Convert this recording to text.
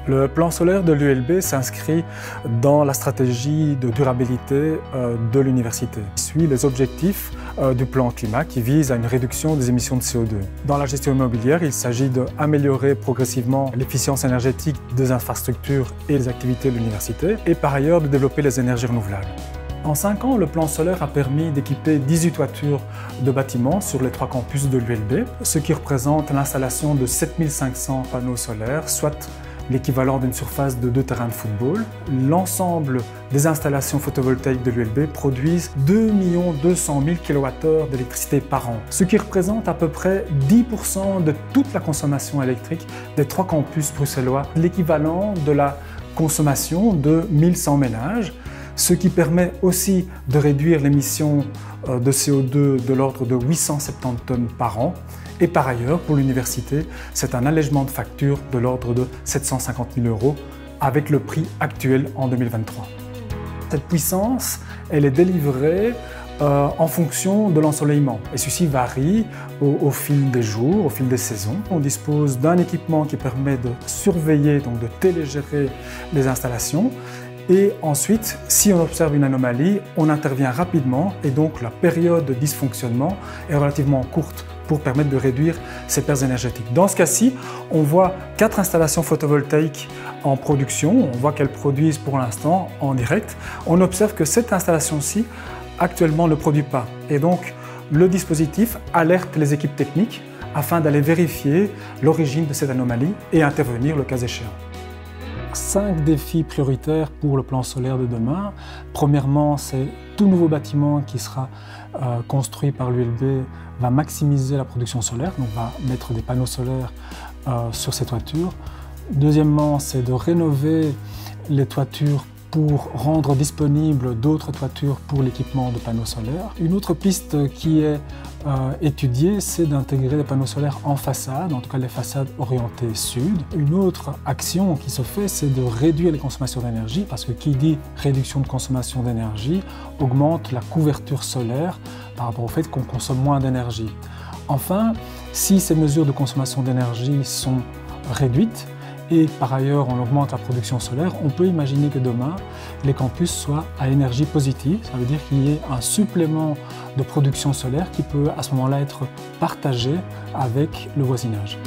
Le plan solaire de l'ULB s'inscrit dans la stratégie de durabilité de l'université. Il suit les objectifs du plan climat qui vise à une réduction des émissions de CO2. Dans la gestion immobilière, il s'agit d'améliorer progressivement l'efficience énergétique des infrastructures et des activités de l'université et par ailleurs de développer les énergies renouvelables. En 5 ans, le plan solaire a permis d'équiper 18 toitures de bâtiments sur les 3 campus de l'ULB, ce qui représente l'installation de 7500 panneaux solaires, soit l'équivalent d'une surface de 2 terrains de football. L'ensemble des installations photovoltaïques de l'ULB produisent 2 200 000 kWh d'électricité par an, ce qui représente à peu près 10% de toute la consommation électrique des 3 campus bruxellois, l'équivalent de la consommation de 1100 ménages, ce qui permet aussi de réduire l'émission de CO2 de l'ordre de 870 tonnes par an. Et par ailleurs, pour l'université, c'est un allègement de facture de l'ordre de 750 000 € avec le prix actuel en 2023. Cette puissance, elle est délivrée en fonction de l'ensoleillement et ceci varie au fil des jours, au fil des saisons. On dispose d'un équipement qui permet de surveiller, donc de télégérer les installations. Et ensuite, si on observe une anomalie, on intervient rapidement et donc la période de dysfonctionnement est relativement courte pour permettre de réduire ces pertes énergétiques. Dans ce cas-ci, on voit 4 installations photovoltaïques en production. On voit qu'elles produisent pour l'instant en direct. On observe que cette installation-ci, actuellement, ne produit pas. Et donc, le dispositif alerte les équipes techniques afin d'aller vérifier l'origine de cette anomalie et intervenir le cas échéant. 5 défis prioritaires pour le plan solaire de demain. Premièrement, c'est tout nouveau bâtiment qui sera construit par l'ULB va maximiser la production solaire, donc va mettre des panneaux solaires sur ces toitures. Deuxièmement, c'est de rénover les toitures pour rendre disponibles d'autres toitures pour l'équipement de panneaux solaires. Une autre piste qui est étudiée, c'est d'intégrer des panneaux solaires en façade, en tout cas les façades orientées sud. Une autre action qui se fait, c'est de réduire les consommations d'énergie, parce que qui dit réduction de consommation d'énergie augmente la couverture solaire par rapport au fait qu'on consomme moins d'énergie. Enfin, si ces mesures de consommation d'énergie sont réduites, et par ailleurs on augmente la production solaire, on peut imaginer que demain les campus soient à énergie positive. Ça veut dire qu'il y ait un supplément de production solaire qui peut à ce moment-là être partagé avec le voisinage.